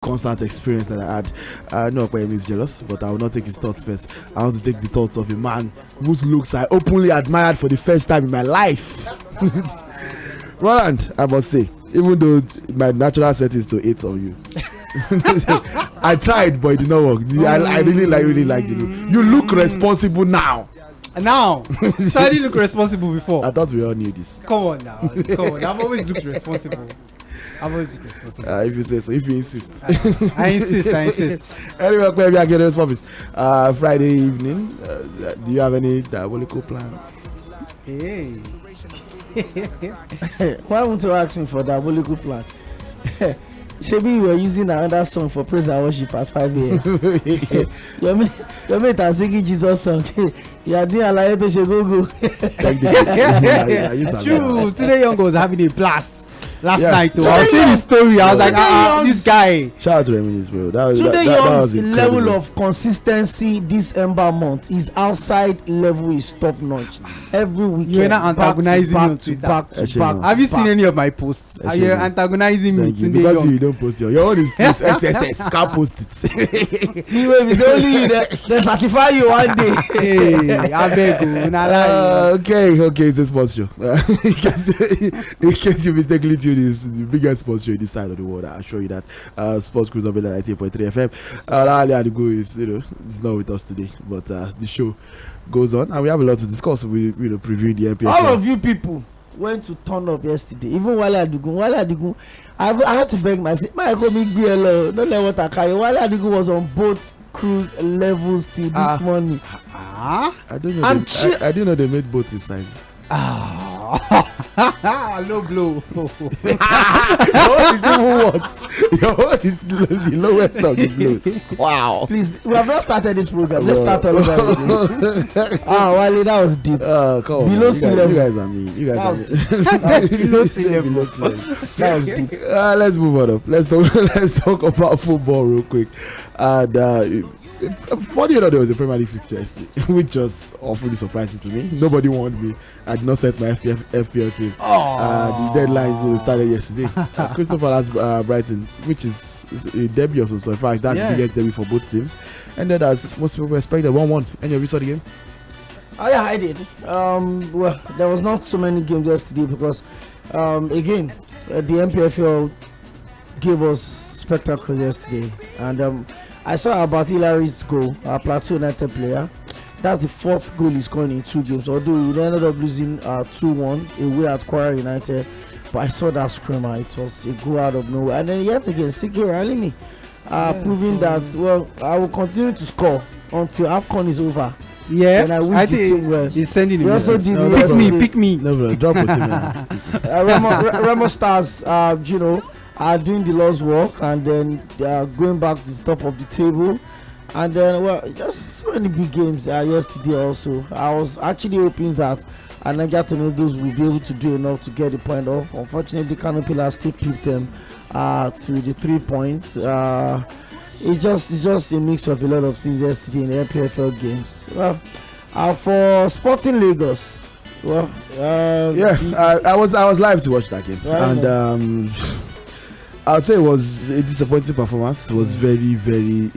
concert experience that I had. No, Okoyemi is jealous, but I will not take his thoughts first. I want to take the thoughts of a man whose looks I openly admired for the first time in my life. Roland, I must say, even though my natural set is to hate on you, I tried, but it did not work. I really liked you. You look responsible now. So I didn't look responsible before. I thought we all knew this. Come on now. I've always looked responsible. If you say so, if you insist. I insist. Anyway, we are getting this Friday evening. Do you have any diabolical plans? Hey. Why won't you ask me for diabolical plan? Maybe you were using another song for praise and worship at 5 a.m. Your mate are singing Jesus song. You are doing a lie to Shegogo. True. Today Young was having a blast. Last night, I was seeing his story. I was like, this guy. Shout out to Reminisce, bro. Today Young's level of consistency this Ember month, his outside level is top notch. Every weekend. You're not antagonizing me on Twitter. Have you seen any of my posts? You're antagonizing me today. Because you don't post your own is SSS. Can't post it. It's only you that certify you one day. Hey, I beg you. Okay, it's a sports show. In case you mistakenly tuned is the biggest sports show in this side of the world. I'll show you that. Sports Cruise on 98.3 FM. Ali Adigo is, it's not with us today, but the show goes on, and we have a lot to discuss. We preview the MPFL. All of you people went to turn up yesterday. Even Wale Adigun. I had to beg myself. Don't let what I carry. Wale Adigun was on both cruise levels till this morning. I don't know. I didn't know they made boats in sizes. Low blow. Your own is even worse. Your own is the lowest of the blows. Wow. Please, we have not started this program. Let's start all over again. Wale, that was deep. Come on. Below sea level. You guys are mean. Below sea level. That was deep. Let's move on up. Let's talk about football real quick. And funny enough, there was a Premier League fixture yesterday, which was awfully surprising to me. Nobody warned me. I did not set my FPL team. The deadline started yesterday. Crystal Palace Brighton, which is a debut of some sort. In fact, that's the biggest debut for both teams. And then, as most people expected, 1-1. Any of you saw the game? Yeah, I did. Well, there was not so many games yesterday because, again, the MPFL gave us spectacle yesterday, and I saw about Hilary's goal, our Plateau United player. That's the fourth goal he's scoring in 2 games, although he ended up losing 2-1 away at Kwara United. But I saw that screamer. It was a goal out of nowhere. And then yet again, Sᴘᴏʀᴛs Cᴏɪɪ proving that, well, I will continue to score until AFCON is over. Yeah, and I think well. He's sending him. We also did pick me. No, bro, drop us. Remo Stars, are doing the Lord's work, and then they are going back to the top of the table. And then, well, just so many big games yesterday also. I was actually hoping that Niger Tornadoes will be able to do enough to get the point off. Unfortunately, Kano Pillars still picked them to the 3 points. It's just a mix of a lot of things yesterday in the MPFL games. Well, for Sporting Lagos, well, I was live to watch that game, and I would say it was a disappointing performance. It was very, very,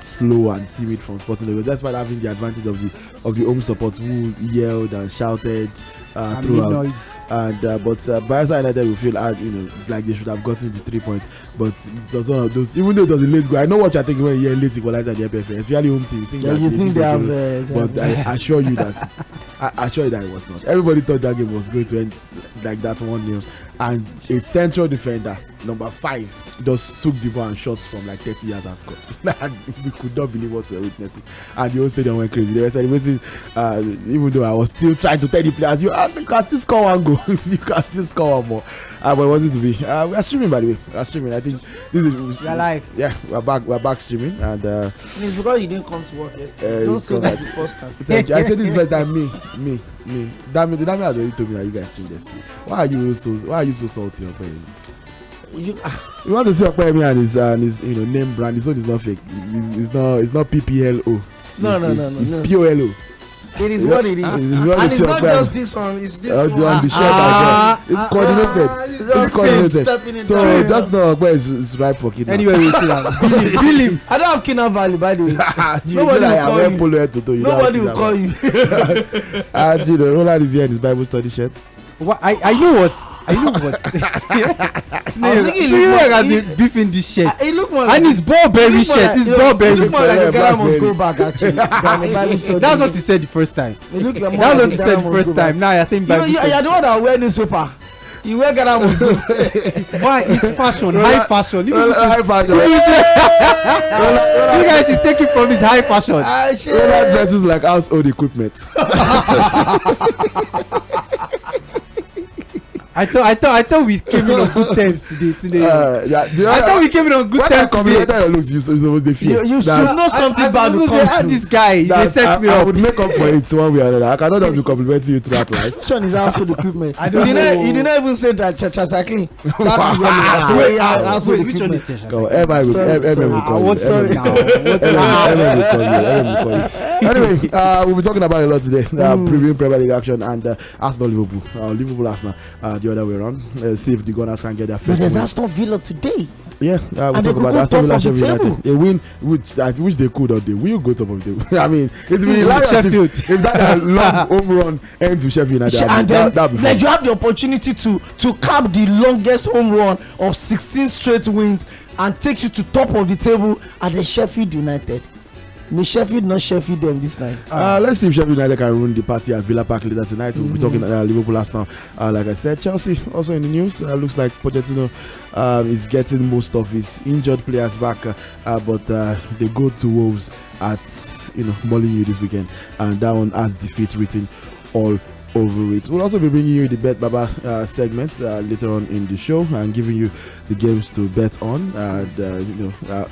slow and timid from Sporting Lagos, despite having the advantage of the home support who yelled and shouted throughout. And but Bayelsa United will feel like they should have gotten the 3 points, but it was one of those. Even though it was a late goal, I know what you're thinking when you hear late equalizer at the MPFL, especially home team. You think they have, but I assure you that it was not. Everybody thought that game was going to end like that 1-0, and a central defender, number 5, just took the ball and shots from like 30 yards and scored. And we could not believe what we were witnessing, and the whole stadium went crazy. They were celebrating, even though I was still trying to tell the players, you can still score 1 goal. You can still score 1 more. But it wasn't to be. We are streaming, by the way. We are streaming. I think this is. We are live. Yeah, we're back streaming, and it's because you didn't come to work yesterday. Don't say that the first time. Thank you. I said this first time. Me. Dami has already told me that you guys streamed yesterday. Why are you so salty, Okoyemi? You want to see Okoyemi and his name brand? His own is not fake. It's not PPLO. No. It's POLO. It is what it is. And it's not just this one. It's this one. The shirt as well. It's coordinated. It's coordinated. So just know where is ripe for kidnap. Anyway, we see that. Bill him. I don't have kidnap value, by the way. Nobody will call you. And you know, Roland is here in his Bible study shirt. What? I know what? I was thinking he look like as beef in this shirt. He look more and his Burberry shirt. His Burberry. He look more like a guy must go back actually. That's what he said the first time. That's what he said the first time. Now you're saying Bible study. You're the one that wear newspaper. You wear Ghana must go. Why? It's fashion, high fashion. You High fashion. You guys should take it from his high fashion. Roland dresses like household equipment. I thought we came in on good terms today. I thought we came in on good terms today. You supposed to feel. You should know something bad will come this guy, they set me up. I would make up for it one way or another. I cannot just be complimenting you throughout life. Fashion is household equipment. I don't know. You didn't even say that Cacli. Wait, which one is Cacli? Go, MM will call you. What's up now? MM will call you. Anyway, we'll be talking about a lot today. Previewing Premier League action and Arsenal Liverpool Arsenal. The other way around. See if the Gunners can get their first. But there's Aston Villa today. Yeah, we'll talk about Aston Villa United. A win which they could or they will go top of the table. I mean, it will be Sheffield. If that long home run ends with Sheffield United, and then like you have the opportunity to cap the longest home run of 16 straight wins and takes you to top of the table at the Sheffield United. May Sheffield not Sheffield them this night. Let's see if Sheffield United can ruin the party at Villa Park later tonight. We'll be talking Liverpool Arsenal. Like I said, Chelsea also in the news. Looks like Pochettino is getting most of his injured players back, but they go to Wolves at Molineux this weekend, and that one has defeat written all over it. We'll also be bringing you the Bet Baba segment later on in the show and giving you the games to bet on. And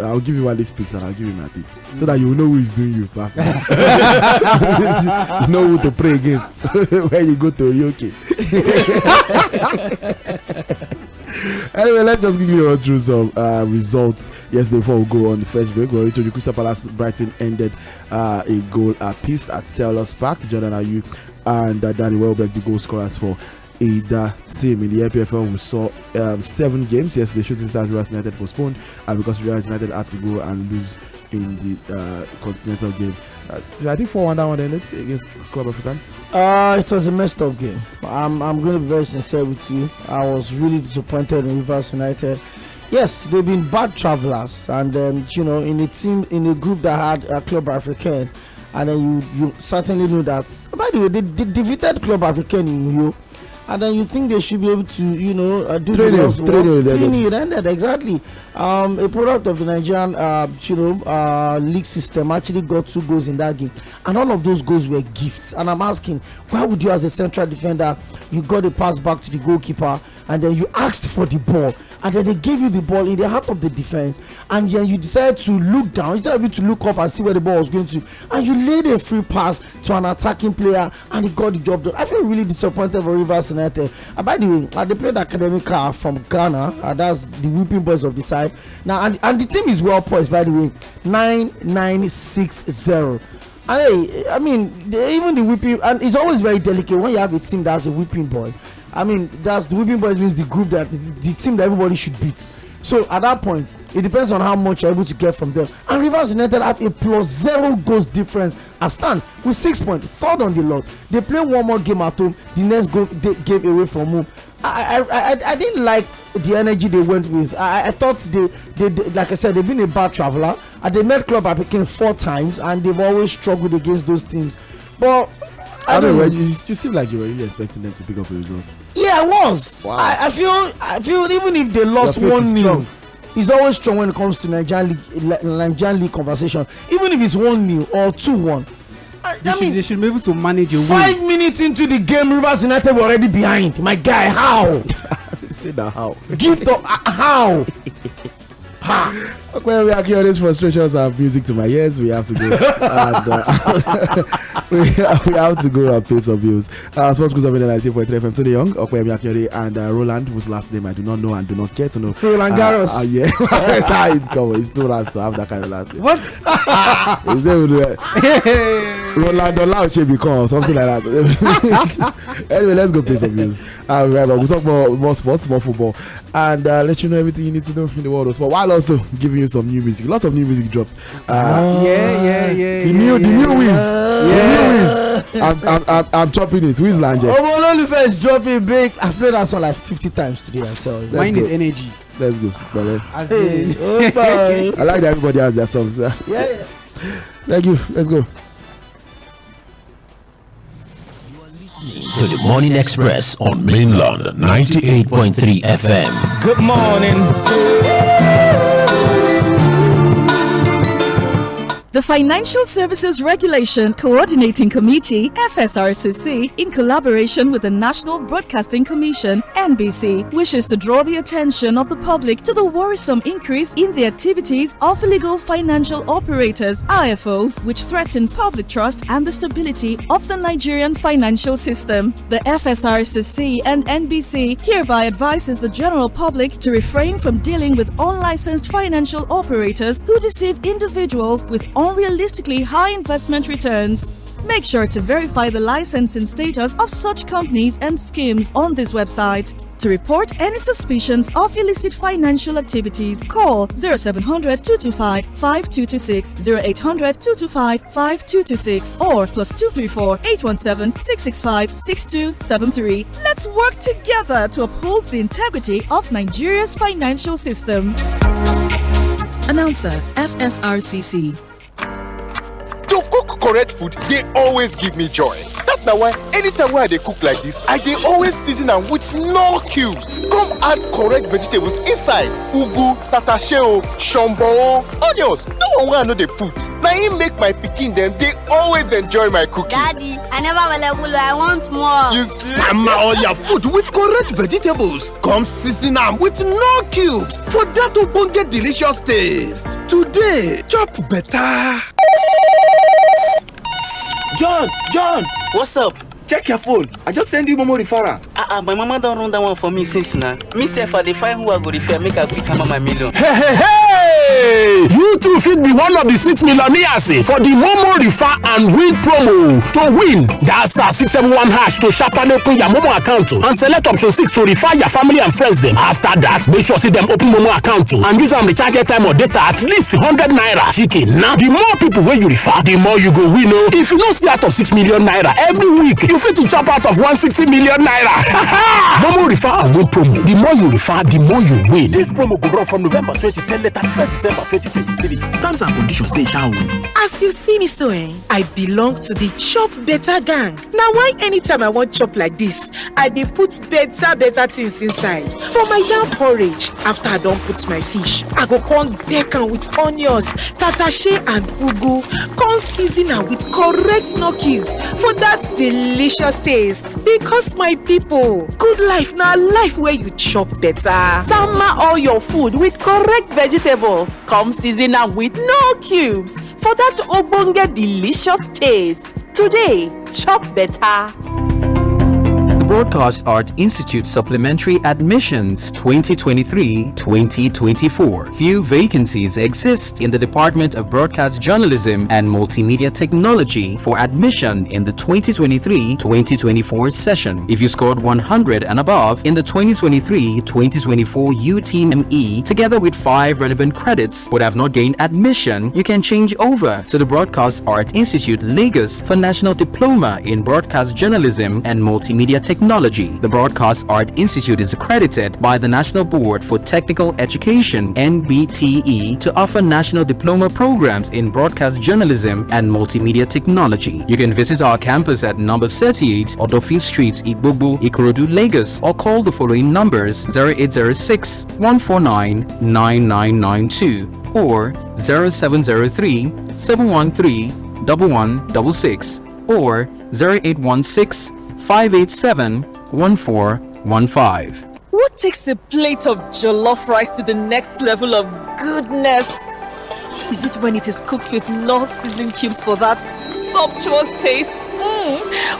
I'll give you Wally's picks and I'll give you my pick so that you know who is doing you fast. You know who to pray against when you go to UK. Anyway, let's just give you a through some results yesterday before we go on the first break. We already told you Crystal Palace Brighton ended a goal apiece at Selhurst Park. Jordan Ayew and Danny Welbeck, the goal scorers for either team. In the NPFL, we saw 7 games yesterday. Shooting Stars Rivers United postponed because Rivers United had to go and lose in the Continental game. I think 4-1 that one ended against Club African. It was a messed up game. I'm going to be very sincere with you. I was really disappointed in Rivers United. Yes, they've been bad travelers, and in a group that had Club African, and then you certainly know that. By the way, they defeated Club African in Rio, and then you think they should be able to do the ended exactly. A product of the Nigerian league system actually got 2 goals in that game, and all of those goals were gifts. And I'm asking, why would you, as a central defender, you got a pass back to the goalkeeper and then you asked for the ball, and then they gave you the ball in the heart of the defense, and then you decided to look down instead of you to look up and see where the ball was going to, and you laid a free pass to an attacking player and he got the job done. I feel really disappointed for Rivers United. By the way, they played Academica from Ghana, that's the whipping boys of the side now, and the team is well poised, by the way, 9-9-6-0. And I mean, even the whipping, and it's always very delicate when you have a team that's a whipping boy. I mean, that's the whipping boys means the group that the team that everybody should beat. So at that point, it depends on how much you're able to get from them. And Rivers United have a +0 goals difference as stand with 6 points, third on the log. They play one more game at home. The next goal they gave away from home. I didn't like the energy they went with. I thought they like I said, they've been a bad traveler, and they met Club African 4 times, and they've always struggled against those teams. But I don't know. You seem like you were really expecting them to pick up a result. Yeah, I was. Wow. I feel even if they lost 1-0, it's always strong when it comes to Nigerian league conversation. Even if it's 1-0 or 2-1. They should be able to manage a win. 5 minutes into the game, Rivers United were already behind. My guy, how? Say that how? Give the how? Okay, we are here. These frustrations are music to my ears. We have to go. And, we have to go and pay some bills. Sports Cruise of 90.3 FM. Tony Young, okay, and Roland, whose last name I do not know and do not care to know. Roland Garros. Yeah, it's too last to have that kind of last name. What? His name will do it. Rolando Lauche become something like that. Anyway, let's go play some music. We'll talk more sports, more football, and let you know everything you need to know in the world of sport, while also giving you some new music. Lots of new music dropped. The new wins. I'm chopping it. Who's Lanje? Oloolufe is dropping big. I've played that song like 50 times today. Mine is energy. Let's go. Hey, I like that everybody has their songs. Yeah. Thank you. Let's go. To the Morning Express on Mainland 98.3 FM. Good morning. The Financial Services Regulation Coordinating Committee, FSRCC, in collaboration with the National Broadcasting Commission, NBC, wishes to draw the attention of the public to the worrisome increase in the activities of illegal financial operators, IFOs, which threaten public trust and the stability of the Nigerian financial system. The FSRCC and NBC hereby advises the general public to refrain from dealing with unlicensed financial operators who deceive individuals with unrealistically high investment returns. Make sure to verify the licensing status of such companies and schemes on this website. To report any suspicions of illicit financial activities, call 0700 225 5226, 0800 225 5226, or +234 817 665 6273. Let's work together to uphold the integrity of Nigeria's financial system. Announcer, FSRCC. To cook correct food, they always give me joy. That's why anytime I cook like this, I always season them with no cubes. Come add correct vegetables inside. Ugu, tatasheo, shombo, onions. No one I know they put. Now it make my pikin them, they always enjoy my cooking. Daddy, I never will. I want more. You see? Summer all your food with correct vegetables. Come season them with no cubes. For that to get delicious taste. Today, chop better. John, what's up? Check your phone. I just send you Momo referral. My mama don't run that one for me since now. Me say for the find who I go refer, make a quick hammer my million. Hey! You too fit be one of the 6 millionaires for the Momo Refer and Win promo. To win, that's *671# to sharply open your Momo account and select option 6 to refer your family and friends them. After that, make sure see them open Momo account and use them recharge time or data at least 100 naira. Chicken. Now, the more people where you refer, the more you go win. If you don't see out of 6 million naira every week, you fit to chop out of 160 million naira. Momo Refer and Win promo. The more you refer, the more you win. This promo go run from November 2010 to 31st December 2023. Terms and conditions stay shall. As you see me so, I belong to the Chop Better gang. Now why anytime I want chop like this, I dey put better things inside. For my yam porridge, after I don't put my fish, I go come deck am with onions, tatashe and ugu, come season am with correct no cubes for that delicious taste. Because my people, good life na life where you chop better. Summer all your food with correct vegetables. Come season am with no cubes for that ogbonge delicious taste. Today, chop better. The Broadcast Art Institute Supplementary Admissions 2023-2024. Few vacancies exist in the Department of Broadcast Journalism and Multimedia Technology for admission in the 2023-2024 session. If you scored 100 and above in the 2023-2024 UTME, together with 5 relevant credits, but have not gained admission, you can change over to the Broadcast Art Institute Lagos for National Diploma in Broadcast Journalism and Multimedia Technology. The Broadcast Art Institute is accredited by the National Board for Technical Education (NBTE) to offer national diploma programs in broadcast journalism and multimedia technology. You can visit our campus at number 38 Odofin Street, Igbogbo, Ikorodu, Lagos, or call the following numbers: 0806 149 9992 or 0703 713 1166 or 0816 587-1415. What takes a plate of jollof rice to the next level of goodness? Is it when it is cooked with no seasoning cubes for that sumptuous taste?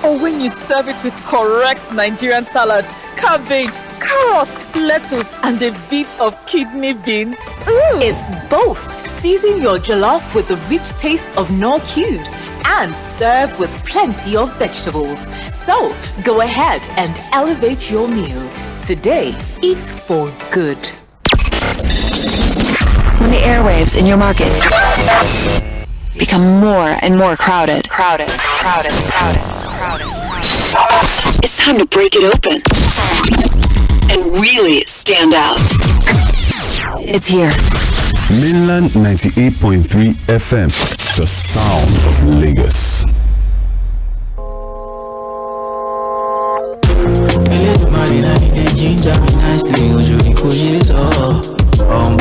Or when you serve it with correct Nigerian salad, cabbage, carrot, lettuce, and a bit of kidney beans? It's both. Season your jollof with the rich taste of no cubes and serve with plenty of vegetables. So, go ahead and elevate your meals. Today, eat for good. When the airwaves in your market become more and more crowded, it's time to break it open and really stand out. It's here. Mainland 98.3 FM, the sound of Lagos.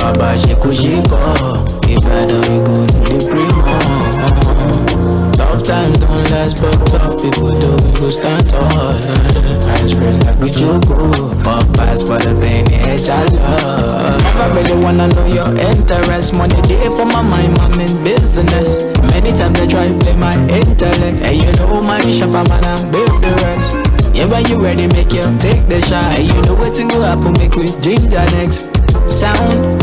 Baba Ibadan we go to the tough times don't last, but tough people do. We go stand tall. Hands spread like we jogo. Puff pass for the pain, edge I love. Never really wanna know your interest. Money day for my mind, I'm in business. Many times they try to play my intellect, and you know my shopper man, I'm build the rest. Yeah, when you ready, make you take the shot. And you know what to go happen, make we ginger next. Sound.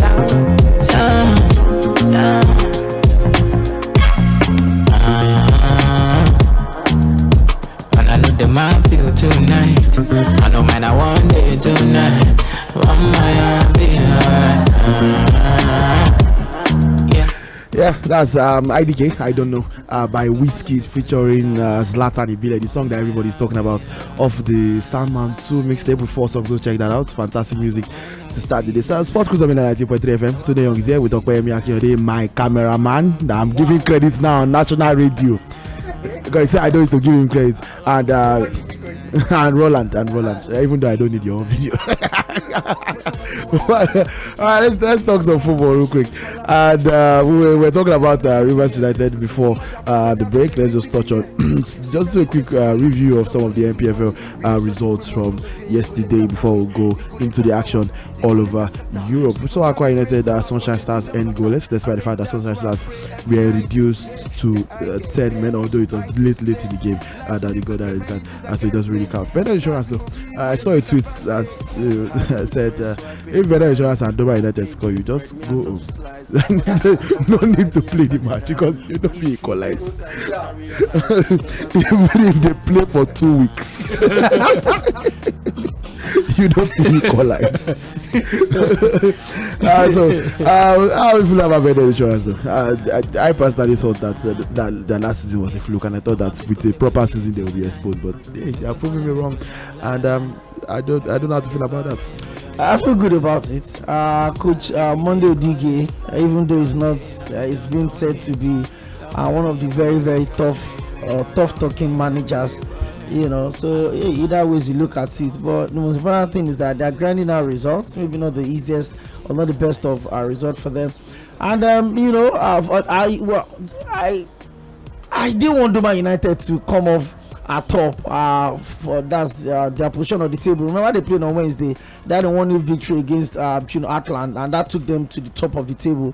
And I know the man feel tonight. I know man I want it tonight. One my Yeah, that's IDK, I don't know, by Whiskey featuring Zlatan Ibile, the song that everybody's talking about of the Sandman 2 mixtape with 4 songs. Go check that out. Fantastic music to start the day. So, Sports Cruise on 90.3 FM. Today, Young is here with Tᴏᴏ my cameraman. I'm giving credits now on national radio. Because I don't used to give him credit. And Roland, even though I don't need your own video. Alright, let's talk some football real quick. And we were talking about Rivers United before the break. Let's just touch on just do a quick review of some of the NPFL results from yesterday before we go into the action all over Europe. So Aqua United Sunshine Stars end goalless, despite the fact that Sunshine Stars were reduced to 10 men, although it was late in the game that they got that return, so it doesn't really count. Better Insurance though, I saw a tweet that said if Better Insurance and Dover United score, you just go home. No need to play the match because you don't be equalized. Even if they play for 2 weeks. You don't equalize. How do you feel about Better Insurance though? I personally thought that the last season was a fluke, and I thought that with a proper season they will be exposed, but they are proving me wrong, and I don't know how to feel about that. I feel good about it. Coach Monday Odige, even though it's not, it's been said to be one of the very, very tough talking managers. You know, so either ways you look at it, but the most important thing is that they're grinding out results. Maybe not the easiest or not the best of result for them. And you know, I didn't want Doma United to come off at top for that's their position on the table. Remember they played on Wednesday. They had a 1-0 victory against Atlant, and that took them to the top of the table.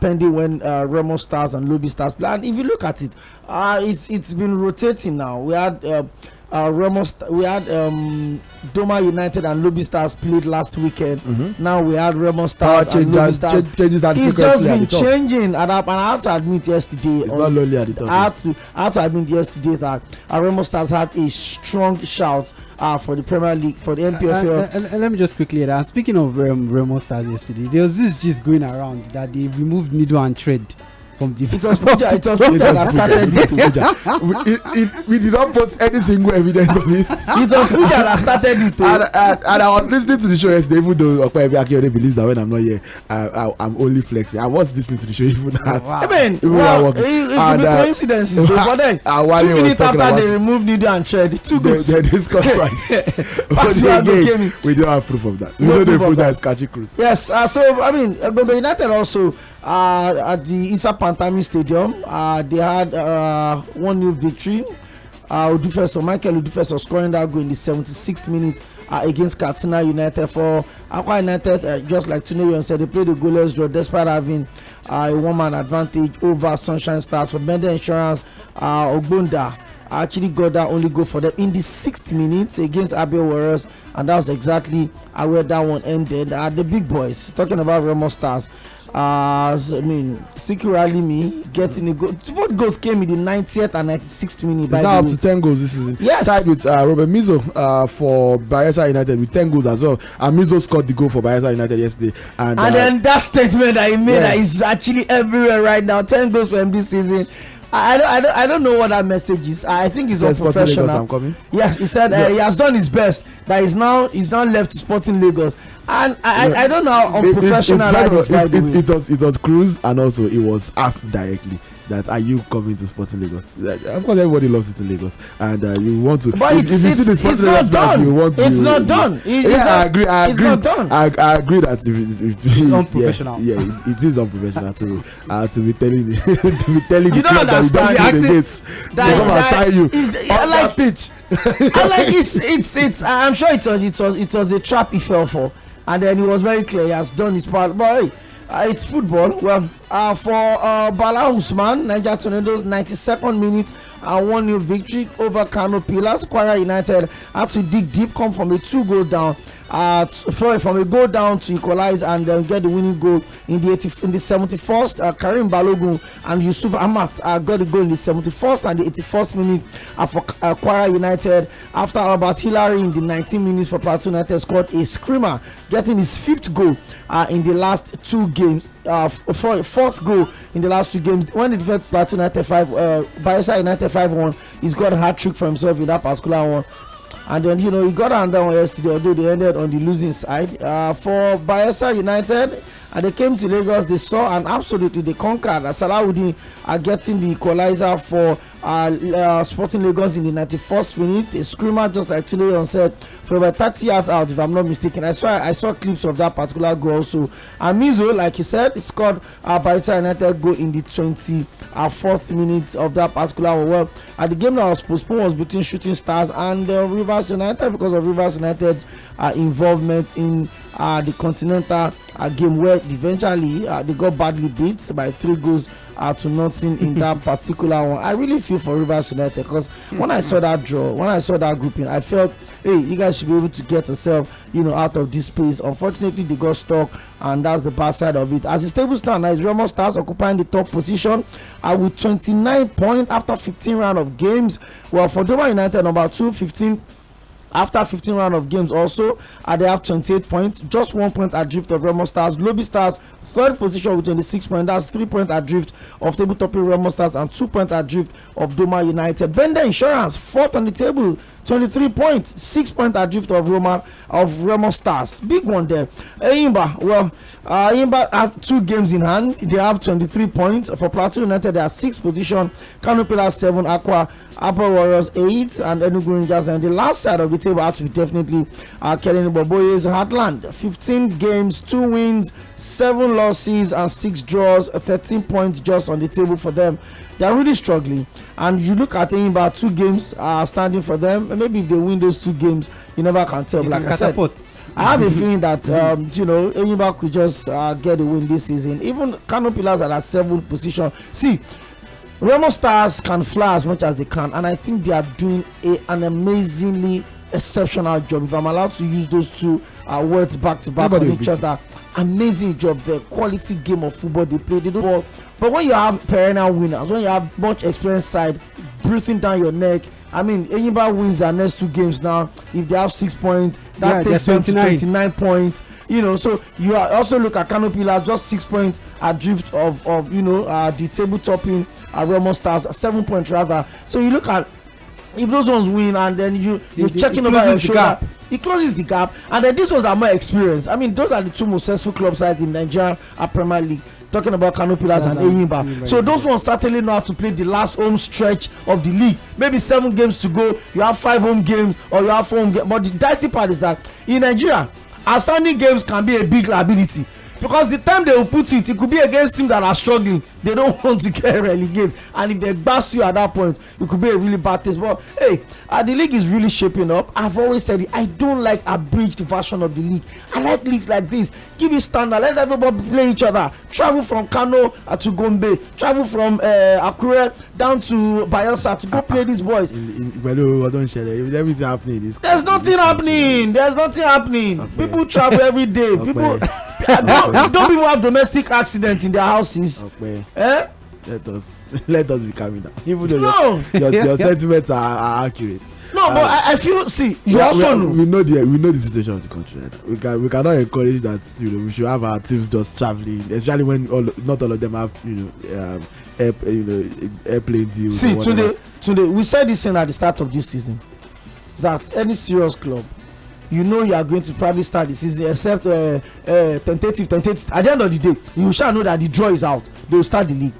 Pending when Remo Stars and Lobby Stars play. And if you look at it, it's been rotating now. We had Doma United and Lobby Stars played last weekend. Now we had Remo Stars and Lobby Stars. It's just been changing. And I had to admit yesterday. It's not lonely at the top. I had to admit yesterday that Remo Stars had a strong shout for the Premier League, for the NPFL. Let me just quickly add. Speaking of Remo Stars yesterday, there was this gist going around that they removed needle and thread from the. It was Puja that started it. We did not post any single evidence of it. It was Puja that started it. And I was listening to the show yesterday, even though Okoye believes that when I'm not here, I'm only flexing. I was listening to the show even at. Wow. I mean, it could be coincidences. But then, 2 minutes after they removed needle and thread, the two groups. They discussed twice. But again, we don't have proof of that. We don't have proof that it's catchy cruise. Yes, so I mean, Gombe United also at the Issa Pantami Stadium, they had 1-0 victory. Michael Odufeso scoring that goal in the 76th minute against Katsina United. For Aqua United, just like Tᴏᴏ said, they played a goalless draw despite having a 1-man advantage over Sunshine Stars. For Bender Insurance, Ogbonda actually got that only goal for them in the 6th minute against Abia Warriors. and that was exactly where that one ended. The big boys, talking about Remo Stars, Sᴘᴏ Oᴘᴇɪ getting a goal. Both goals came in the 90th and 96th minute. It's now up to 10 goals this season. Yes. Tied with Robert Mizo for Bayelsa United with 10 goals as well. And Mizo scored the goal for Bayelsa United yesterday. And then that statement that he made that is actually everywhere right now. 10 goals for him this season. I don't know what that message is. I think it's unprofessional. I'm coming. Yes, he said he has done his best. That he's now left to Sporting Lagos. And I don't know how unprofessional that is. It was Cruz, and also it was asked directly that are you coming to Sporting Lagos? Of course, everybody loves it in Lagos, and you want to. But if you see the Sporting Lagos players, you want to. It's not done. I agree. It's not done. I agree that it's unprofessional. Yeah, it is unprofessional to be telling you the don't understand. They come and sign you on that pitch. It's. I'm sure it was a trap he fell for, and then he was very clear. He has done his part, but hey, it's football. Well, for Bala Usman, Niger Tornadoes, 92nd minute, 1-0 victory over Kano Pillars. Kwara United had to dig deep, come from a 2-goal down. From a goal down to equalize and get the winning goal in the 71st. Karim Balogun and Yusuf Ahmad got the goal in the 71st and the 81st minute for Kwara United. After Albert Hillary in the 19 minutes for Plateau United scored a screamer, getting his 5th goal in the last 2 games. 4th goal in the last 2 games. When it defeated Plateau United Bayelsa United 5-1, he's got a hat trick for himself in that particular one. And then he got another one yesterday, although they ended on the losing side. For Bayelsa United, they came to Lagos, they saw and absolutely they conquered. Salawudeen are getting the equalizer for Sporting Lagos in the 91st minute. A screamer, just like Tᴜᴏ said, for about 30 yards out, if I'm not mistaken. I saw clips of that particular goal also. And Mizo, like you said, scored Bayelsa United goal in the 24th minute of that particular one. Well, the game that was postponed was between Shooting Stars and Rivers United because of Rivers United's involvement in the Continental game, where eventually they got badly beat by 3 goals to nothing in that particular one. I really feel for Rivers United because when I saw that draw, when I saw that grouping, I felt, hey, you guys should be able to get yourself, out of this space. Unfortunately, they got stuck, and that's the bad side of it. As the stable stand now, is Remo Stars occupying the top position with 29 points after 15 rounds of games. Well, for Doma United, number 2, 15. After 15 rounds of games also, they have 28 points, just 1 point adrift of Remo Stars. Globy Stars, 3rd position with 26 points. That's 3 point adrift of tabletop Remo Stars and 2 point adrift of Doma United. Bender Insurance, 4th on the table, 23 points, 6 point adrift of Remo Stars. Big one there. Enyimba, well, Enyimba have 2 games in hand. They have 23 points. For Plateau United, they are 6th position. Kano Pillars 7, Aqua Warriors 8, and Enugu Rangers. And the last side of the table has to be definitely Kelly Boboye's Heartland. 15 games, 2 wins, 7 losses, and 6 draws. 13 points just on the table for them. They are really struggling, and you look at Enyimba, 2 games standing for them. Maybe if they win those 2 games, you never can tell. Like I said, I have a feeling that Enyimba could just get a win this season. Even Kano Pillars are at 7th position. See, Remo Stars can fly as much as they can, and I think they are doing an amazingly exceptional job. If I'm allowed to use those 2 words back to back on each other, amazing job. The quality game of football they play. They do well. But when you have perennial winners, when you have much experienced side breathing down your neck, I mean, Enyimba wins their next 2 games now. If they have 6 points, that takes them to 29 points. So you also look at Kano Pillars, just 6 points adrift of the table topping Remo Stars, 7 points rather. So you look at, if those ones win and then you're checking over your shoulder, it closes the gap. And then these ones are more experienced. I mean, those are the 2 most successful club sides in Nigeria Premier League. Talking about Kano Pillars and Enyimba. So those ones certainly know how to play the last home stretch of the league. Maybe 7 games to go, you have 5 home games or you have 4 home games. But the dicey part is that in Nigeria, outstanding games can be a big liability. because the time they will put it could be against teams that are struggling. They don't want to get relegated, and if they bash you at that point, it could be a really bad test. But hey, the league is really shaping up. I've always said it. I don't like abridged version of the league. I like leagues like this. Give it standard. Let everybody play each other. Travel from Kano to Gombe. Travel from Akure down to Bayelsa to go play these boys. Everything happening. There's nothing happening. There's nothing happening. Okay. People travel every day. Okay. People don't people have domestic accidents in their houses. Okay. Eh? Let us be calming down. Even though your sentiments are accurate. No, but I feel. See, you also know. We know the situation of the country. Right? We cannot encourage that. We should have our teams just traveling, especially when not all of them have airplane deals. See, today we said this thing at the start of this season that any serious club, you are going to probably start the season except tentative. At the end of the day, you shall know that the draw is out. They will start the league.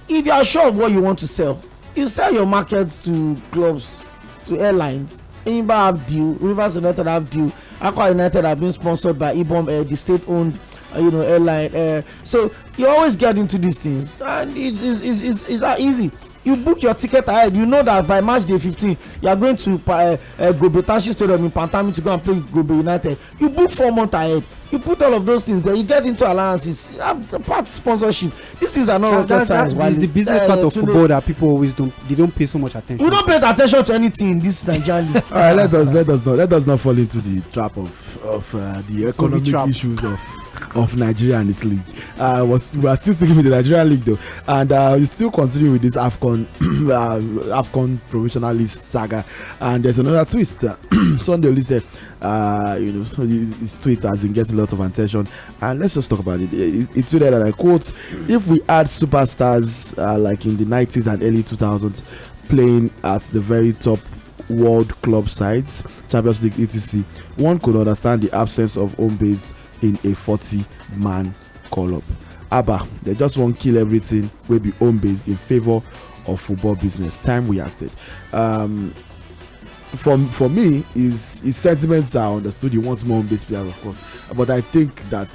If you are sure of what you want to sell, you sell your markets to clubs, to airlines. Imba have deal, Rivers United have deal, Aqua United have been sponsored by IBOM, the state-owned airline. So you always get into these things, and it's that easy. You book your ticket ahead. You know that by March day 15, you are going to Gobe Township Stadium in Pantami to go and play Gobe United. You book 4 months ahead. You put all of those things there. You get into allowances. You have part sponsorship. These things are not rocket science. That's the business part of football that people always don't pay so much attention. We don't pay attention to anything in this Nigerian league. All right, let us not fall into the trap of the economic issues of Nigeria and its league. We are still sticking with the Nigerian league though, and we still continue with this AFCON provisional list saga. And there's another twist. Sunday said, so his tweet has been getting a lot of attention, and let's just talk about it. It tweeted, and I quote: "If we add superstars like in the 90s and early 2000s playing at the very top world club sides, Champions League etc., one could understand the absence of home base in a 40-man call-up. Abba, they just won't kill everything will be home-based in favor of football business. Time we acted." For me, his sentiments are understood. He wants more home-based players, of course, but I think that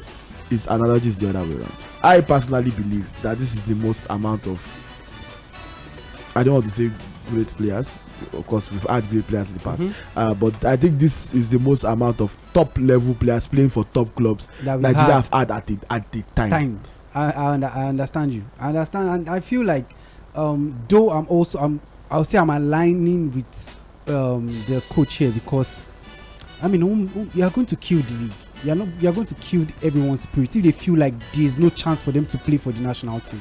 his analogy is the other way around. I personally believe that this is the most amount of, I don't want to say great players, of course we've had great players in the past, but I think this is the most amount of top level players playing for top clubs that Nigeria have had at the time. I understand you. I understand, and I feel like though I'll say I'm aligning with the coach here, because I mean you are going to kill the league. You are going to kill everyone's spirit if they feel like there's no chance for them to play for the national team.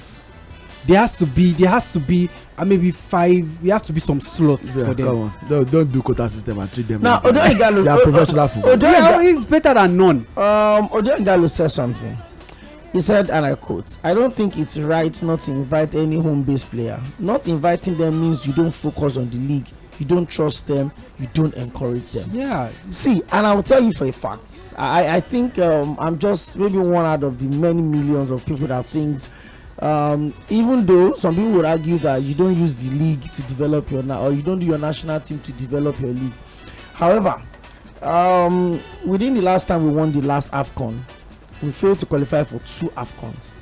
There has to be maybe 5. There has to be some slots for them. Come on. Don't do quota system and treat them now. Like they are professional football. It's better than none. Odeangalo said something. He said, and I quote: "I don't think it's right not to invite any home-based player. Not inviting them means you don't focus on the league. You don't trust them. You don't encourage them." Yeah. See, and I will tell you for a fact. I think I'm just maybe one out of the many millions of people that thinks. Even though some people would argue that you don't use the league to develop or you don't do your national team to develop your league. However, within the last time we won the last AFCON, we failed to qualify for 2 AFCONs.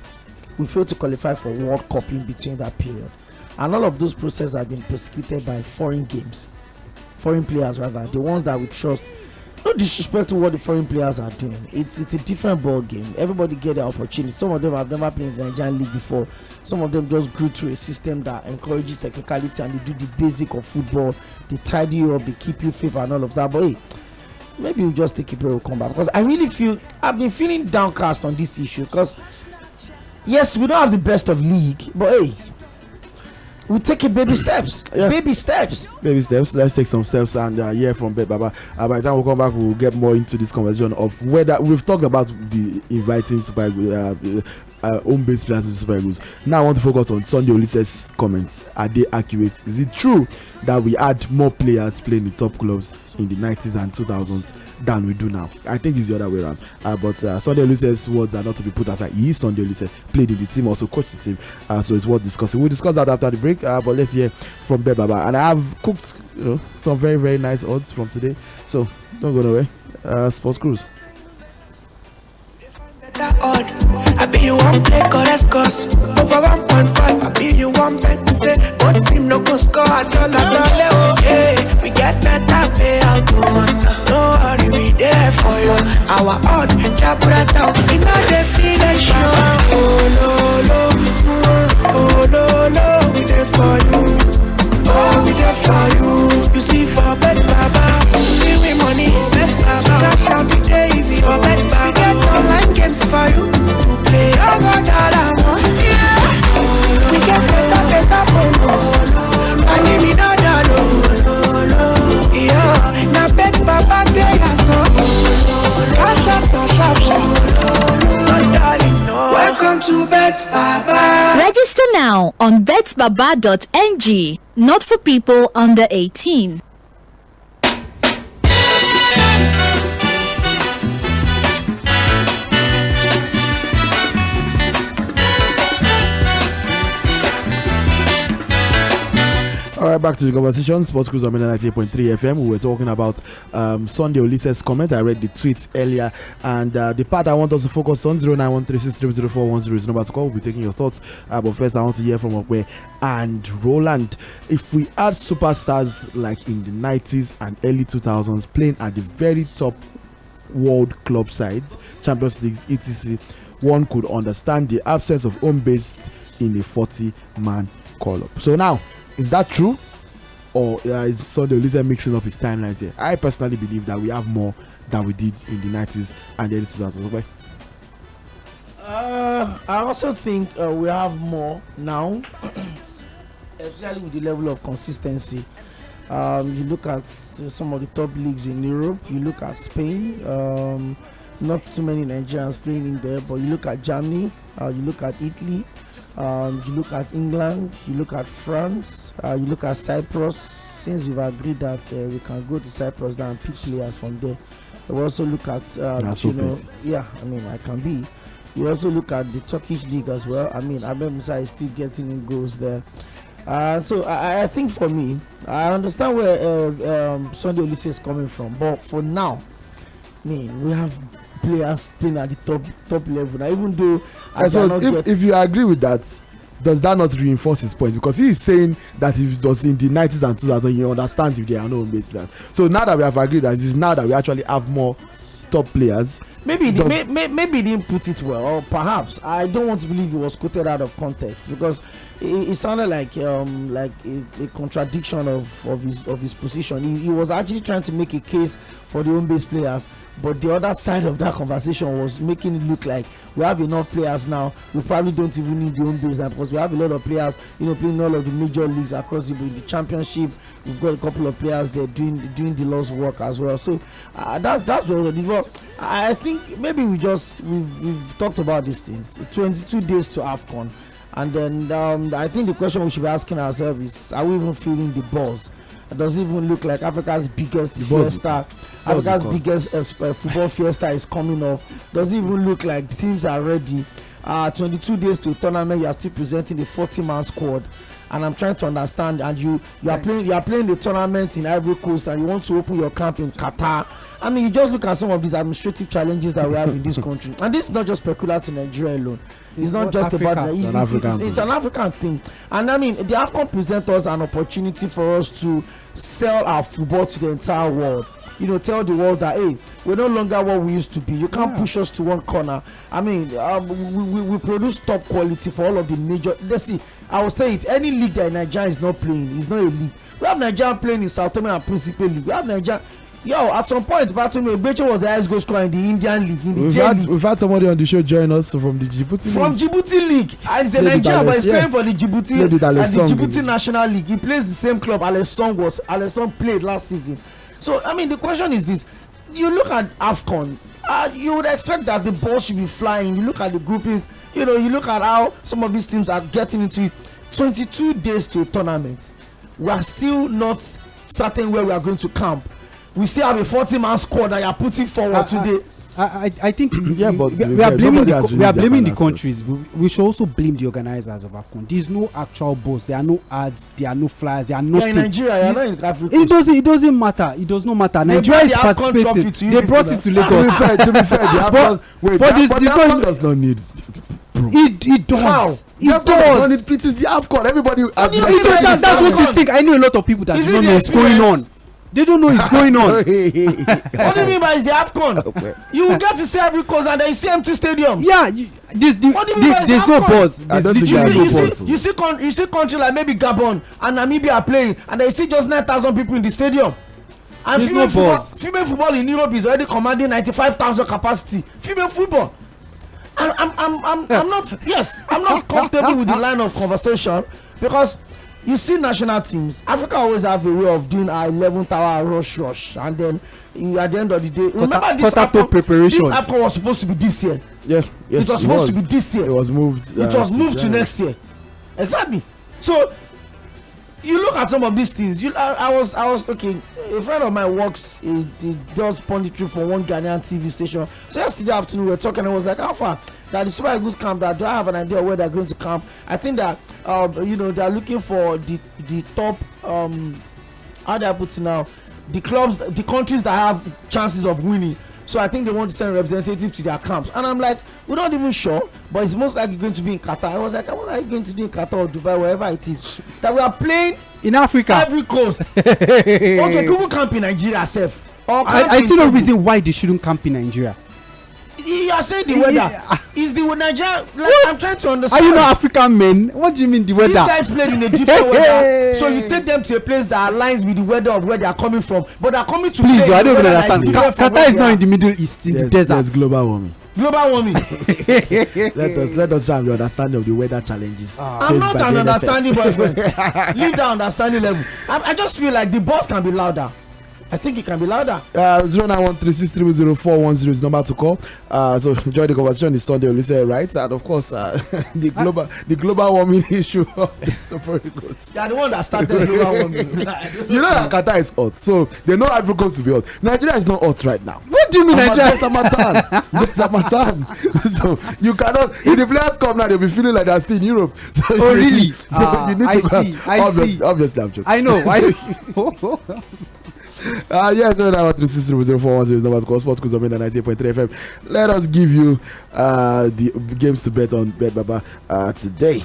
We failed to qualify for World Cup in between that period, and all of those processes have been prosecuted by foreign players rather, the ones that we trust. No disrespect to what the foreign players are doing. It's a different ball game. Everybody get their opportunity. Some of them have never played in the Nigerian league before. Some of them just grew through a system that encourages technicality, and they do the basic of football. They tidy you up, they keep you fit and all of that. But hey, maybe we'll just take Iperu come back, because I really feel I've been feeling downcast on this issue, because yes, we don't have the best of league, but hey, we take it baby steps. Baby steps. Let's take some steps and hear from Bet Baba. By the time we come back, we'll get more into this conversation of whether we've talked about the inviting Super home-based players to Super Eagles. Now I want to focus on Sunday Olise's comments. Are they accurate? Is it true that we had more players playing in top clubs in the 90s and 2000s than we do now? I think it's the other way around. But Sunday Olise's words are not to be put aside. He is Sunday Olise, played in the team, also coached the team. So it's worth discussing. We'll discuss that after the break. But let's hear from Bet Baba. And I have cooked some very, very nice odds from today. So don't go nowhere. Sports Cruise. I be you one play Correscos. Over 1.5, I be you one bet. Say, but team no go score at all. Yeah, we get better payout. No worry, we there for you. Our own, Jaburata, we know the finish. Oh no, we there for you. Oh, we there for you. You see for Bet Baba, see we money. Bet Baba, cash out today easy for Bet Baba. We get online games for you to play. Oh God, yeah. We get better bonus. I need me no. Yeah, now Bet Baba day so. Cash out, no sharp. No darling, no. Welcome to Bet Baba. Register now on betbaba.ng. Not for people under 18. All right, back to the conversation. Sports Cruise on 98.3 FM. We were talking about Sᴘᴏʀᴛs comment. I read the tweets earlier, and the part I want us to focus on 09136000410 is the number to call. We'll be taking your thoughts. But first, I want to hear from Okwe and Roland. If we had superstars like in the 90s and early 2000s playing at the very top world club sides, Champions Leagues, etc., one could understand the absence of home based in a 40-man call-up. So now, is that true, or is Sᴘᴏʀᴛs mixing up his timelines here? I personally believe that we have more than we did in the 90s and the early 2000s. Okay? I also think we have more now, especially with the level of consistency. You look at some of the top leagues in Europe. You look at Spain. Not so many Nigerians playing in there, but you look at Germany. You look at Italy. You look at England, you look at France, you look at Cyprus. Since we've agreed that we can go to Cyprus and pick players from there, we also look at I can be. You also look at the Turkish league as well. I mean, Ahmed Musa is still getting in goals there. So I think for me, I understand where Sᴘᴏʀᴛs is coming from, but for now, we have players playing at the top level now, even though if you agree with that, does that not reinforce his point? Because he is saying that if it was in the 90s and 2000s, he understands if there are no home-based players. So now that we have agreed that it is now that we actually have more top players, maybe he didn't put it well, or perhaps I don't want to believe he was quoted out of context, because it sounded like a contradiction of his position. He was actually trying to make a case for the home-based players, but the other side of that conversation was making it look like we have enough players now. We probably don't even need the home base now, because we have a lot of players, playing all of the major leagues across the championship. We've got a couple of players there doing the Lord's work as well. So that's what I think. Maybe we've talked about these things. 22 days to AFCON, and then I think the question we should be asking ourselves is: are we even feeling the buzz? It doesn't even look like Africa's biggest fiesta. Africa's biggest football fiesta is coming up. Doesn't even look like teams are ready. 22 days to a tournament, you are still presenting a 40-man squad, and I'm trying to understand. And you are playing the tournament in Ivory Coast, and you want to open your camp in Qatar. I mean, you just look at some of these administrative challenges that we have in this country, and this is not just peculiar to Nigeria alone. It's not just about it's an African thing. And I mean, the AFCON presents us an opportunity for us to sell our football to the entire world. Tell the world that, hey, we're no longer what we used to be. You can't push us to one corner. I mean, we produce top quality for all of the major. Let's see, I will say it. Any league that Nigeria is not playing is not a league. We have Nigeria playing in Sᴘᴏ and Principal League. We have Nigeria. At some point, ᴏᴜ was the highest goal scorer in the Indian League. We've had somebody on the show join us from the Djibouti League. And he's a Nigerian, but he's playing for the Djibouti and the Djibouti National League. He plays the same club Aleson played last season. So, I mean, the question is this. You look at AFCON, you would expect that the ball should be flying. You look at the groupings, you look at how some of these teams are getting into it. 22 days to a tournament. We are still not certain where we are going to camp. We still have a 40-man squad that you are putting forward today. I think we are blaming the countries. We should also blame the organizers of AFCON. There is no actual boss. There are no ads. There are no flyers. There are nothing. In Nigeria, you're not in Africa. It doesn't matter. It does not matter. Nigeria is participating. They brought it to Lagos. To be fair, the AFCON does not need broom. It does. How? It does. It is the AFCON. Everybody. That's what you think. I know a lot of people that don't know what's going on. They don't know it's going on. What do you mean by it's the AFCON? You will get to see every coast and then you see empty stadiums. Yeah, there's no buzz. You see country like maybe Gabon and Namibia are playing and they see just 9,000 people in the stadium. And female football in Europe is already commanding 95,000 capacity. Female football. I'm not comfortable with the line of conversation because you see national teams. Africa always have a way of doing our 11th hour rush, and then at the end of the day, remember this AFCON was supposed to be this year. Yeah, it was supposed to be this year. It was moved. It was moved to next year. Exactly. So you look at some of these things. I was talking. A friend of mine works. He does punditry for one Ghanaian TV station. So yesterday afternoon we were talking. I was like, how far that the Super Eagles camp? That do I have an idea where they're going to camp? I think that they're looking for the top. How do I put it now? The clubs, the countries that have chances of winning. So I think they want to send a representative to their camps. And I'm like, we're not even sure, but it's most likely going to be in Qatar. I was like, what are you going to do in Qatar or Dubai, wherever it is? That we are playing in Africa, every coast. Okay, Google camp in Nigeria, safe. I see no reason why they shouldn't camp in Nigeria. You are saying the weather is the Nigeria. Like, I'm trying to understand. Are you not African men? What do you mean the weather? These guys played in a different weather, so you take them to a place that aligns with the weather of where they are coming from. But they are coming to. Please, I don't even understand. Qatar is not in the Middle East, in the desert. There's global warming. Global warming. let us try and be understanding of the weather challenges. I'm not an understanding boyfriend. Leave that understanding level. I just feel like the boss can be louder. I think it can be louder. 0913630410 is number to call. So enjoy the conversation. It's Sunday, Oliseh, right? And of course, the global warming issue of the Super Eagles. Yeah, the one that started global warming. You know that Qatar is hot, so they know Ivory Coast to be hot. Nigeria is not hot right now. What do you mean Nigeria? There's a matan. So you cannot. If the players come now, they'll be feeling like they're still in Europe. So oh really? So you need to. Obviously, I'm joking. I know. Yes, 0913630410 is number to call. Sport Cruise on 98.3 FM. Let us give you the games to bet on Bet Baba today.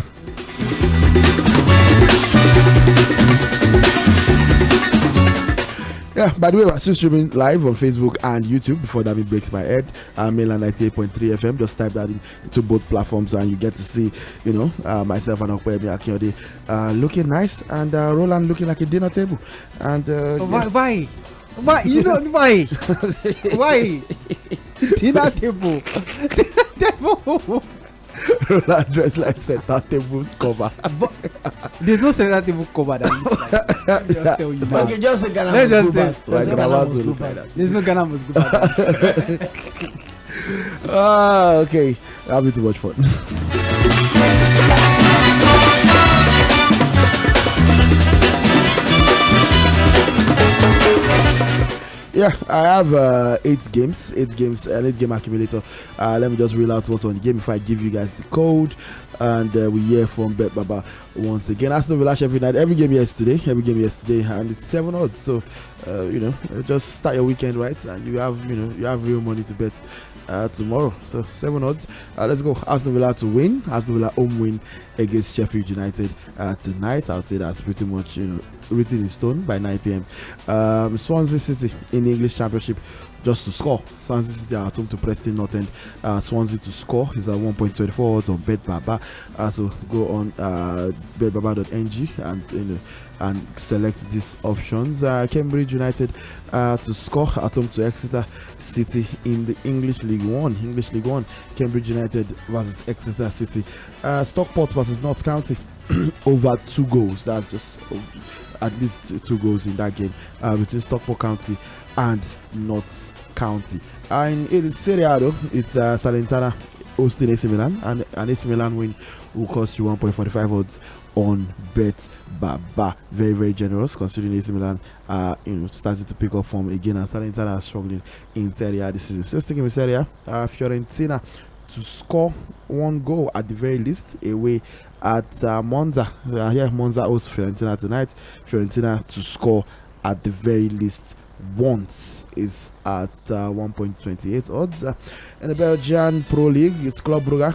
Yeah, by the way, we're still streaming live on Facebook and YouTube. Before that, it breaks my head. Mainland 98.3 FM. Just type that into both platforms, and you get to see, myself and Okpeyemi Akinode looking nice, and Roland looking like a dinner table. And why? Why? You know why? Why? Dinner table. Roland dressed like center table cover. There's no center table cover that just tell you now. Okay, just say Ghana must go back. There's no Ghana must go back. Okay, that'll be too much fun. Yeah, I have 8 games, an 8-game accumulator. Let me just reel out what's on the game before I give you guys the code. And we hear from Bet Baba once again. Aston Villa every night. Every game yesterday, and it's 7 odds. So just start your weekend right, and you have real money to bet tomorrow. So 7 odds. Let's go. Aston Villa to win. Aston Villa home win against Sheffield United tonight. I'll say that's pretty much written in stone by 9 p.m. Swansea City in the English Championship just to score. Swansea City are at home to Preston North End. Swansea to score is at 1.24 odds on Bet Baba. So go on betbaba.ng and select these options. Cambridge United to score at home to Exeter City in the English League One. Cambridge United versus Exeter City. Stockport versus Notts County over 2 goals. That's just at least 2 goals in that game between Stockport County and Notts County. In the Serie A though, it's Salernitana hosting AC Milan, and an AC Milan win will cost you 1.45 odds on Bet Baba. Very, very generous considering AC Milan starting to pick up form again, and Salernitana are struggling in Serie A this season. Still sticking with Serie A, Fiorentina to score 1 goal at the very least away at Monza. Monza hosts Fiorentina tonight. Fiorentina to score at the very least once is at 1.28 odds. In the Belgian Pro League, it's Club Brugge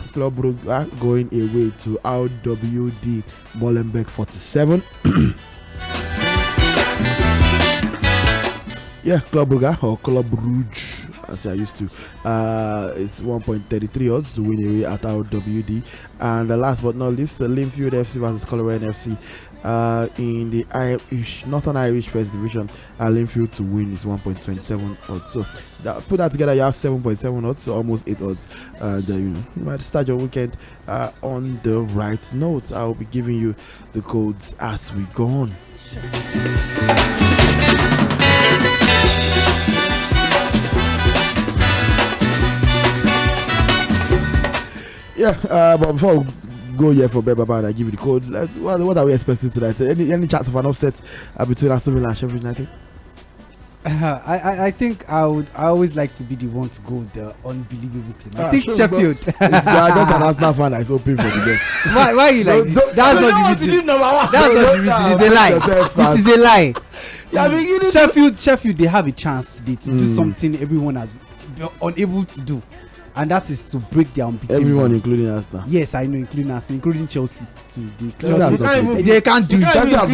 going away to RWD Molenbeek 47. Yeah, Club Brugge or Club Rouge, as I used to. It's 1.33 odds to win away at RWD. And last but not least, Linfield FC versus Coleraine FC in the Northern Irish First Division. Linfield to win is 1.27 odds. So put that together, you have 7.7 odds, so almost 8 odds. You might start your weekend on the right note. I'll be giving you the codes as we go on. Yeah, but before we go here for Bet Baba and I give you the code, what are we expecting tonight? Any chance of an upset between Aston Villa and Sheffield United? I think I always like to be the one to go with the unbelievable claim. I think Sheffield. Just an Arsenal fan that is hoping for the best. Why you like this? That's not the reason. That's not the reason. It's a lie. It is a lie. Sheffield, they have a chance today to do something everyone has been unable to do. And that is to break their unbeaten. Everyone, including Arsenal. Yes, I know, including Arsenal, including Chelsea too. They can't do it.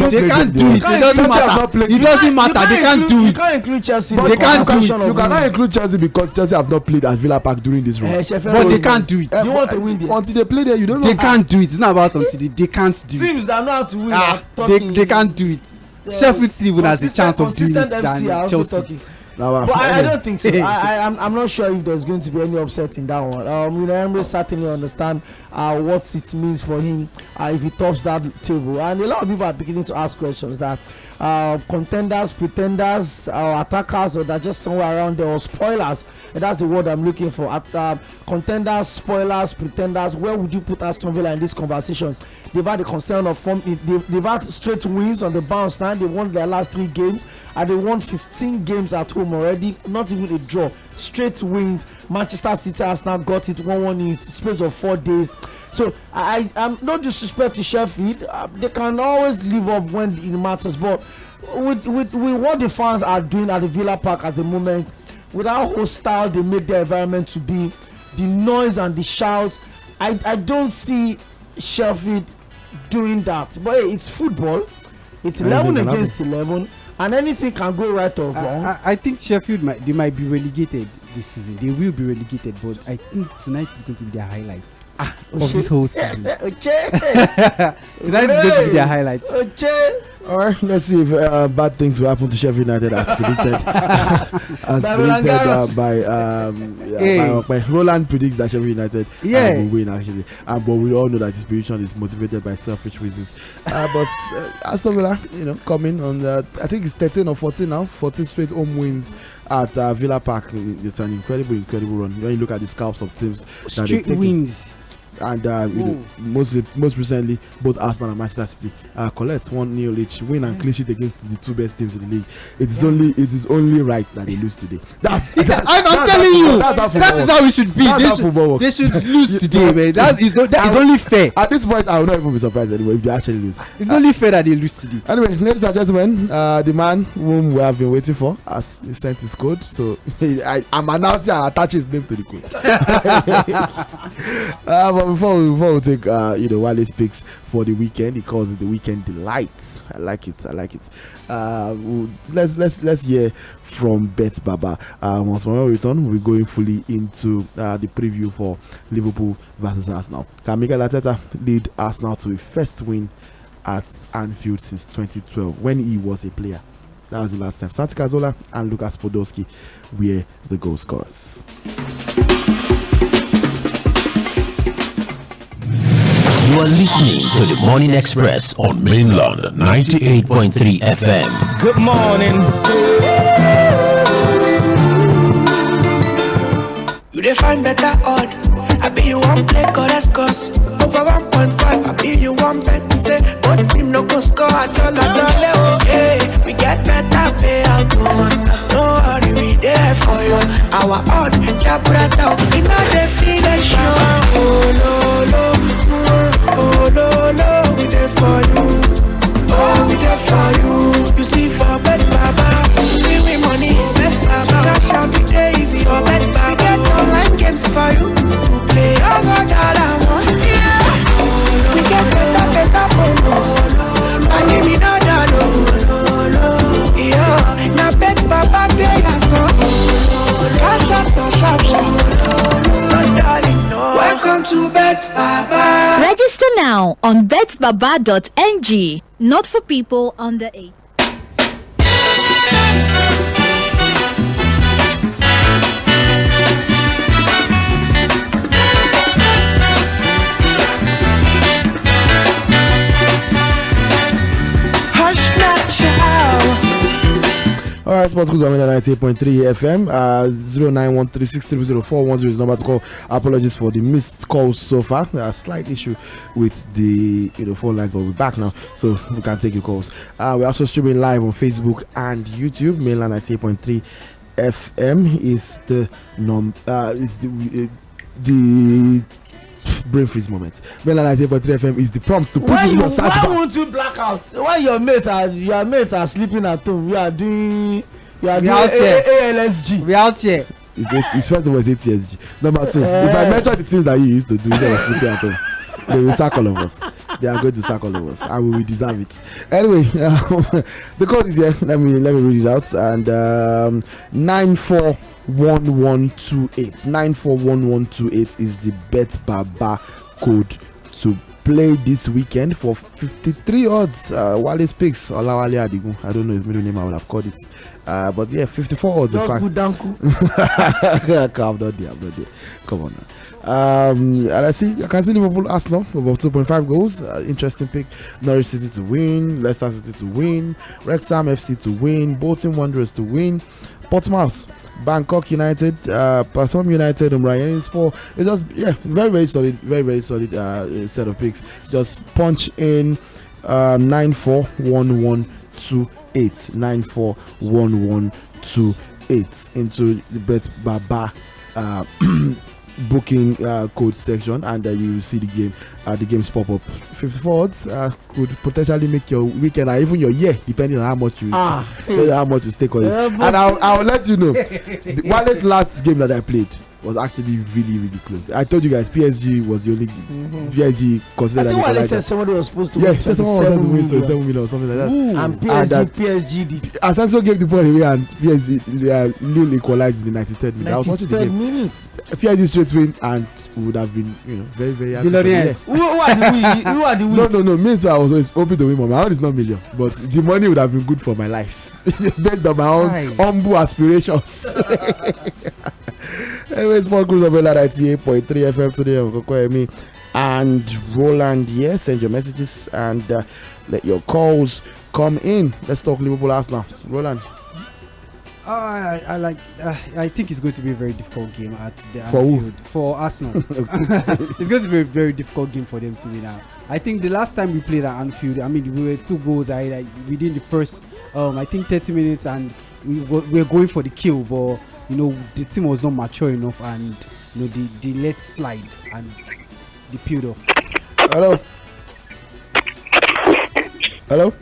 They can't do it. It doesn't matter. It doesn't matter. They can't do it. You can't include Chelsea. They can't do it. You cannot include Chelsea because Chelsea have not played at Villa Park during this run. But they can't do it. You want to win there. Until they play there, you don't know. They can't do it. It's not about until they can't do it. Teams that know how to win. They can't do it. Sheffield still even has a chance of doing it than Chelsea. But I don't think so. I'm not sure if there's going to be any upset in that one. Emery certainly understand what it means for him if he tops that table. And a lot of people are beginning to ask questions that contenders, pretenders, attackers, or they're just somewhere around there, or spoilers. And that's the word I'm looking for. Contenders, spoilers, pretenders. Where would you put Aston Villa in this conversation? They've had the concern of form. They've had straight wins on the bounce line. They won their last 3 games, and they won 15 games at home already. Not even a draw. Straight wins. Manchester City has now got it 1-1 in the space of 4 days. So I'm no disrespect to Sheffield. They can always live up when it matters. But with what the fans are doing at the Villa Park at the moment, with how hostile they make their environment to be, the noise and the shouts, I don't see Sheffield doing that. But hey, it's football. It's 11 against 11, and anything can go right or wrong. I think Sheffield might be relegated this season. They will be relegated, but I think tonight is going to be their highlight of this whole season. Tonight is going to be their highlight. All right, let's see if bad things will happen to Sheffield United as predicted. By Roland predicts that Sheffield United will win actually, but we all know that his prediction is motivated by selfish reasons. But Aston Villa, coming on, I think it's 13 or 14 now, 14 straight home wins at Villa Park. It's an incredible run. When you look at the scalps of teams, straight wins. And most recently, both Arsenal and Manchester City collect 1-0 each, win and clean sheet against the 2 best teams in the league. It is only right that they lose today. I'm telling you, that is how it should be. They should lose today, man. That is only fair. At this point, I will not even be surprised anyway if they actually lose. It's only fair that they lose today. Anyway, ladies and gentlemen, the man whom we have been waiting for has sent his code, so I'm announcing and attaching his name to the code. But before we take Wale's picks for the weekend, he calls it the weekend delight. I like it. Let's hear from Bet Baba. Once we return, we're going fully into the preview for Liverpool versus Arsenal. Can Mikel Arteta lead Arsenal to a first win at Anfield since 2012 when he was a player? That was the last time. Santi Cazorla and Lucas Podolski were the goal scorers. You are listening to the Morning Express on Mainland 98.3 FM. Good morning. You define better odd. I be you one play cause over 1.5. I be you one bet say, but seem no go score at all. Okay, we get better payout. Don't worry, we there for you. Our odd, Chabrata, we know the feeling sure. Oh no, we there for you. Oh, we there for you. You see for Bet Baba, see we money now on betsbaba.ng. Not for people under 8. All right, Sports Cruise on 98.3 FM. 0913630410 is the number to call. Apologies for the missed calls so far. There's a slight issue with the phone lines, but we're back now, so we can take your calls. We're also streaming live on Facebook and YouTube. Mainland 98.3 FM is the brain freeze moment. Mainland 98.3 FM is the prompt to put it in your search bar. Why won't you black out? When your mates are sleeping at home, you are doing ALSG. We out here. It's first of all, it's ATSG. Number two, if I mention the things that you used to do when you were sleeping at home, they will sack all of us. They are going to sack all of us, and we will deserve it. Anyway, the code is here. Let me read it out. And 941128. 941128 is the Bet Baba code to play this weekend for 53 odds. Wale Speaks, Olawale Adigun. I don't know his middle name, I would have called it. But yeah, 54 odds in fact. I'm not there. Come on now. And I can see Liverpool Arsenal above 2.5 goals. Interesting pick. Norwich City to win, Leicester City to win, Wrexham FC to win, Bolton Wanderers to win, Portsmouth, Bangkok United, Pertham United, Umrah Sport. It's just very solid, very solid set of picks. Just punch in 941128 941128 into the Bet Baba booking code section, and you see the games pop up. 54 odds could potentially make your weekend or even your year, depending on how much you stake on it. And I'll let you know, Wale's last game that I played was actually really close. I told you guys PSG was the only PSG considered. I think Wale said somebody was supposed to win. Yeah, said someone was supposed to win 7 million or something like that. Ooh. And PSG did. Asensio gave the ball away and PSG Lille equalized in the 93rd minute. I was watching the game. PSG straight win and would have been, very happy. Who are the win? No. Me too. I was always hoping to win more. My own is not million, but the money would have been good for my life. Based on my own humble aspirations. Anyway, Sport Cruise of 98.3 FM today. Me and Roland here. Send your messages and let your calls come in. Let's talk Liverpool Arsenal. Roland. I think it's going to be a very difficult game at the Anfield. For Arsenal. It's going to be a very difficult game for them to win out. I think the last time we played at Anfield, we were 2 goals within the first 30 minutes, and we were going for the kill, but the team was not mature enough, and they let slide and they peeled off. Hello.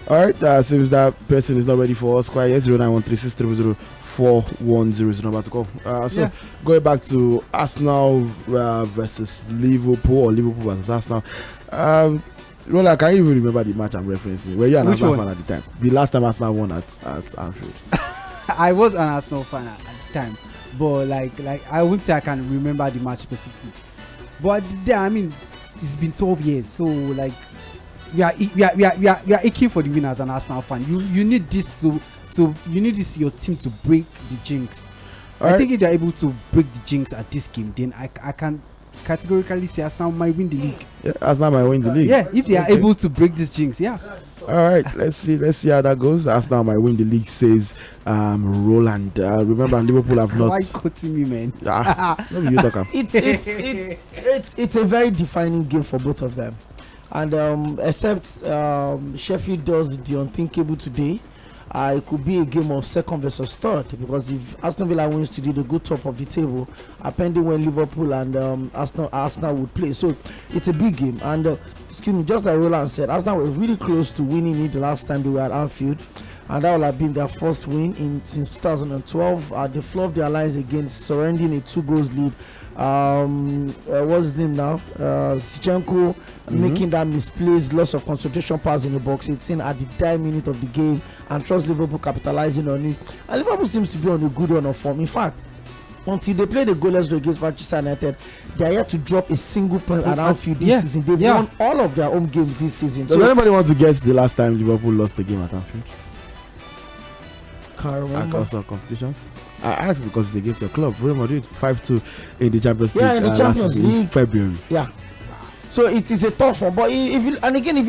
All right, seems that person is not ready for us. Quite yes, 0913630410 is the number to call. Going back to Arsenal versus Liverpool, or Liverpool versus Arsenal. Roland, can you even remember the match I'm referencing? Were you an Arsenal fan at the time? The last time Arsenal won at Anfield. I was an Arsenal fan at the time, but I wouldn't say I can remember the match specifically. But it's been 12 years, so we are aching for the win as an Arsenal fan. You need this your team to break the jinx. I think if they're able to break the jinx at this game, then I can categorically say Arsenal might win the league. Yeah, Arsenal might win the league. Yeah, if they are able to break this jinx, yeah. All right, let's see how that goes. Arsenal might win the league, says Roland. Remember, Liverpool have not. Why quoting me, man? You talk. It's a very defining game for both of them, and except Sheffield does the unthinkable today. It could be a game of second versus third, because if Aston Villa wins today, they go top of the table, pending when Liverpool and Arsenal would play. So it's a big game, and just like Roland said, Arsenal were really close to winning it the last time they were at Anfield, and that will have been their first win since 2012. They fluffed their lines against, surrendering a 2-goals lead. What's his name now? Sᴘᴏʀᴛ making that misplaced loss of concentration pass in the box. It's in at the 10th minute of the game, and trust Liverpool capitalizing on it. And Liverpool seems to be on a good run of form. In fact, until they play the goalless draw against Manchester United, they are yet to drop a single point at Anfield this season. They've won all of their home games this season. Does anybody want to guess the last time Liverpool lost a game at Anfield? Can't remember. Across our competitions. I asked because it's against your club, Real Madrid, 5-2 in the Champions League. Yeah, in the Champions League in February. Yeah. So it is a tough one, but if you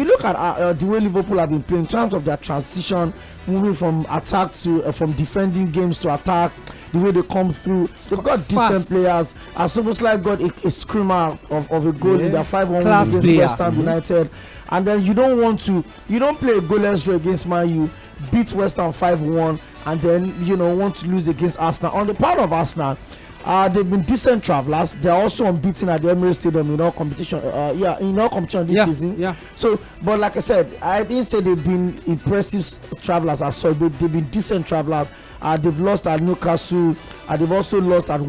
look at the way Liverpool have been playing in terms of their transition, moving from attack to from defending games to attack, the way they come through, they've got decent players. Szoboszlai got a screamer of a goal in their 5-1 against West Ham United, and then you don't play a goalless draw against Man U, beat West Ham 5-1, and then want to lose against Arsenal. On the part of Arsenal, they've been decent travelers. They're also unbeaten at the Emirates Stadium in all competition. This season. Yeah. So, but like I said, I didn't say they've been impressive travelers as such. They've been decent travelers. They've lost at Newcastle. They've also lost at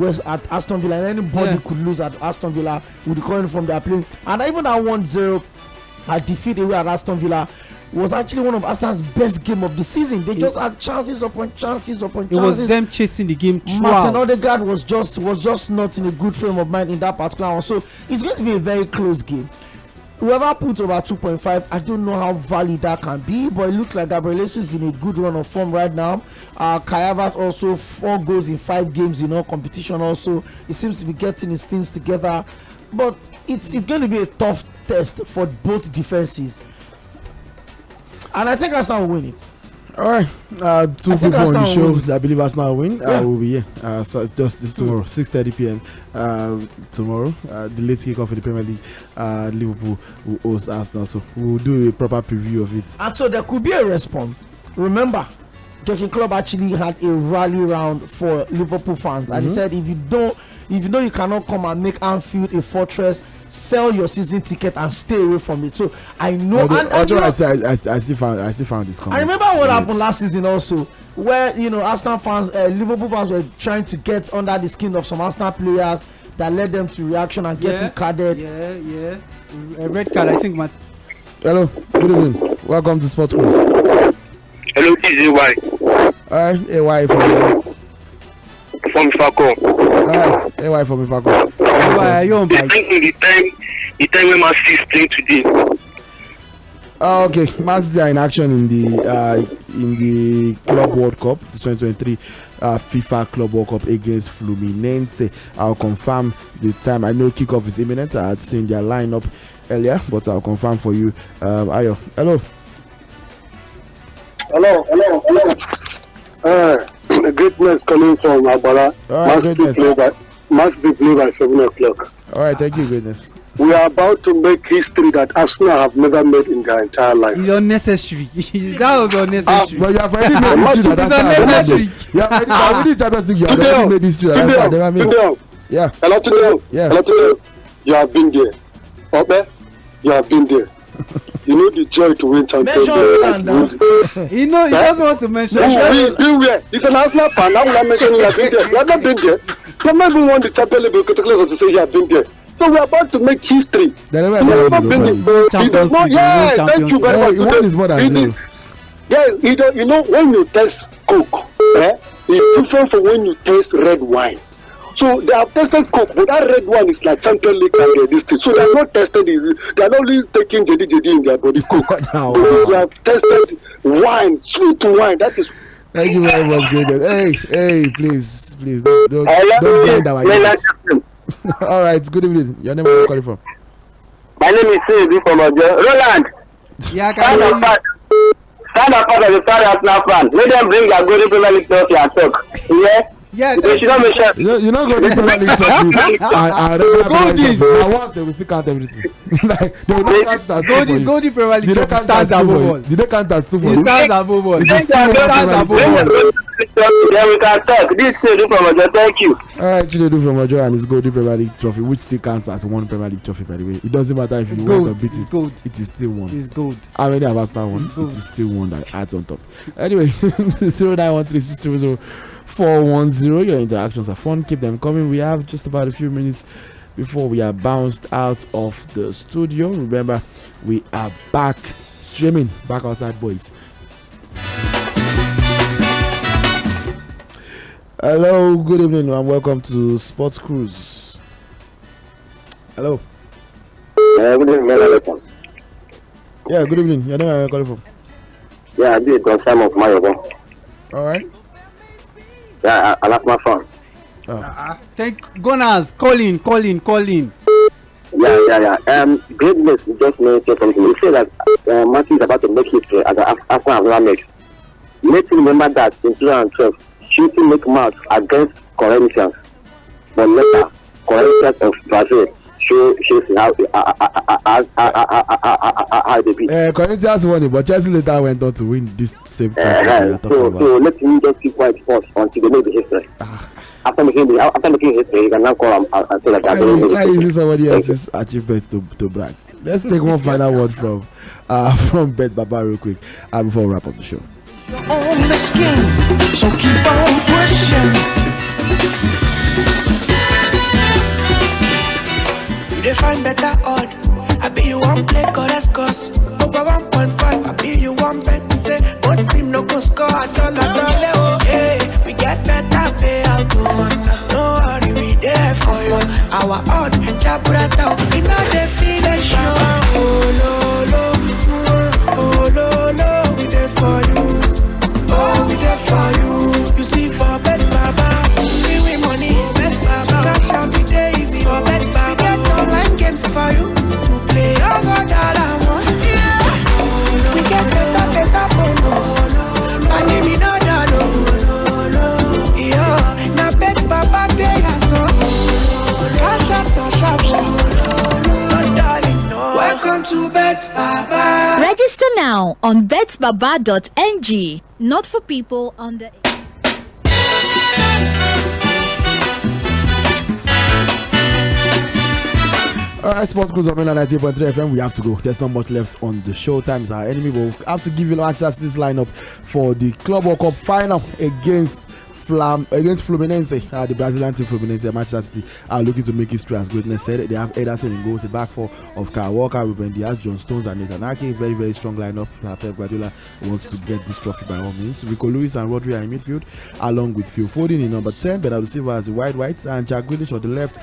Aston Villa. And anybody could lose at Aston Villa with the coin from their play. And even that 1-0 defeat away at Aston Villa was actually one of Arsenal's best game of the season. They just had chances upon chances upon chances. It was them chasing the game throughout. Martin Odegaard was just not in a good frame of mind in that particular one. So it's going to be a very close game. Whoever puts over 2.5, I don't know how valid that can be, but it looks like Gabriel Jesus is in a good run of form right now. Kai Havertz also 4 goals in 5 games in all competition. Also, he seems to be getting his things together. But it's going to be a tough test for both defenses. And I think Arsenal will win it. All right. 2 people on the show that I believe Arsenal will win. Will be here. So just this tomorrow, 6:30 p.m. Tomorrow, the late kickoff in the Premier League. Liverpool will host Arsenal. So we'll do a proper preview of it. And so there could be a response. Remember, Jurgen Klopp actually had a rally round for Liverpool fans, and he said, if you know you cannot come and make Anfield a fortress, sell your season ticket and stay away from it. So I know. I still found this comment. I remember what happened last season also, where Arsenal fans, Liverpool fans were trying to get under the skin of some Arsenal players that led them to reaction and getting carded. Yeah. A red card, I think. Hello, good evening. Welcome to Sports Cruise. Hello, TJY. Alright, AY from Ifako. Alright, AY from Ifako. Why are you on bike? The time when Man City is playing today. Okay, Man City are in action in the Club World Cup, the 2023 FIFA Club World Cup against Fluminense. I'll confirm the time. I know kickoff is imminent. I had seen their lineup earlier, but I'll confirm for you. Ayo, hello. Greatness coming from Abara. Must be played by 7 o'clock. All right, thank you, greatness. We are about to make history that Arsenal have never made in their entire life. It's unnecessary. That was unnecessary. But you have already made history. It's unnecessary. You have already made history. Yeah. Hello, you have been there. Okay? You have been there. You know the joy to win champions. He doesn't want to mention. He's an Arsenal fan. How will I mention you have been there? You have not been there. You have not even won the Champions League because to say you have been there. So we are about to make history. He does not. Yeah, thank you very much. One is more than zero. Yeah, you know when you taste Coke, it's different from when you taste red wine. So they have tested Coke, but that red one is like Champions League and this thing. So they have not tested it. They are only taking JD in their body Coke. They have tested wine, sweet wine. That is. Thank you very much, greatness. Hey, please, don't blend our ears. All right, good evening. Your name, where are you calling from? My name is Sᴘᴏ from Roland. Yeah, stand up for the sorry Arsenal fan. Let them bring their golden Premier League trophy and talk. Yeah, they should not mention. You're not going to Premier League trophy. Now once they will still count everything. Like they will not count as golden Premier League trophy stands above all. Did they count as 2 for you? It stands above all. Then we can talk. This is from thank you. Alright, Chinedu from Ojo and his golden Premier League trophy, which still counts as 1 Premier League trophy, by the way. It doesn't matter if you win or beat it. It is still 1. It's gold. How many have Arsenal won? It is still 1 that adds on top. Anyway, 0913-630-410. Your interactions are fun. Keep them coming. We have just about a few minutes before we are bounced out of the studio. Remember, we are back streaming, back outside, boys. Hello, good evening, and welcome to Sports Cruise. Hello. Good evening, Yeah, good evening. Your name, where are you calling from? Yeah, I did got some of my own. All right. Yeah, I like my phone. Thank Gunners. Call in. Yeah. Greatness just mentioned something. You say that Matthew is about to make history as after Angola match. Let's remember that in 2012, shooting make match against Corinthians, but later Corinthians of Brazil shows how they beat. Corinthians won it, but Chelsea later went on to win this same trophy. So let me just keep quiet first until they make the history. After making history, you can now call them and say that they're doing I use somebody else's achievement to brag. Let's take one final word from Bet Baba real quick before we wrap up the show. On the skin, so keep on pushing. You define better odd. I be you one play cause over 1.5. I be you one bet say but seem no go score at all. Hey, we get better payout. No worry, we there for you. Our odd chaburata, we know they feel it sure. Oh no, we there for you. Oh, we there for you. You see for Bet Baba, see we money. Bet Baba, cash out today easy for Bet Baba. We get online games for you to play. Oh God, all I want. Yeah. We get better bonus. My name is no. Yeah, now Bet Baba day so. Cash out no sharp. No darling, no. Welcome to Bet Baba. Register now on betsbaba.ng. Not for people under. Alright, Sports Cruise on Mainland 98.3 FM. We have to go. There's not much left on the show. Time is our enemy. We'll have to give you Manchester's lineup for the Club World Cup final against Fluminense. The Brazilian team Fluminense, Manchester City are looking to make history, as Greatness said. They have Ederson in goals, the back four of Kyle Walker, Ruben Diaz, John Stones, and Nathan Ake. Very, very strong lineup. Pep Guardiola wants to get this trophy by all means. Rico Lewis and Rodri are in midfield, along with Phil Foden in number 10, Bernardo Silva as the wide right, and Jack Grealish on the left.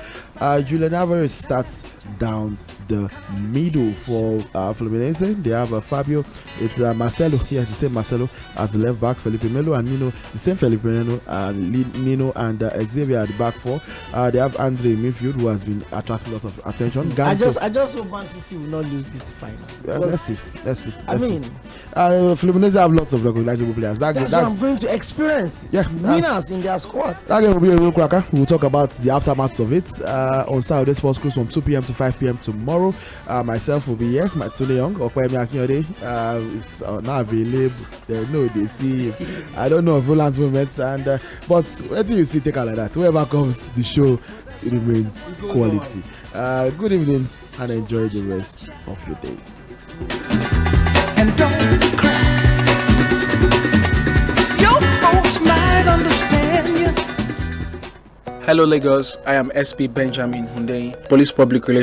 Julian Alvarez starts down the middle for Fluminense. They have Fabio, it's Marcelo, the same Marcelo as the left back, Felipe Melo and Nino, the same Felipe Melo, Nino and Xavier at the back four. They have Andre in midfield, who has been attracting lots of attention. I just hope Man City will not lose this final. Let's see. Fluminense have lots of recognizable players. That's what I'm going to experience. Winners in their squad. That game will be a real cracker. We'll talk about the aftermath of it on Saturday Sports Cruise from 2 p.m. to 5 p.m. tomorrow. Myself will be here, Tᴜɪṛᴅᴇ Oᴘᴇɪ. It's not available. They see him. I don't know of Roland's movements, but until you see take out like that, whoever comes, the show remains quality. Good evening and enjoy the rest of your day. And don't cry. Your folks might understand you. Hello Lagos, I am SP Benjamin Hundeyin, Police Public Relations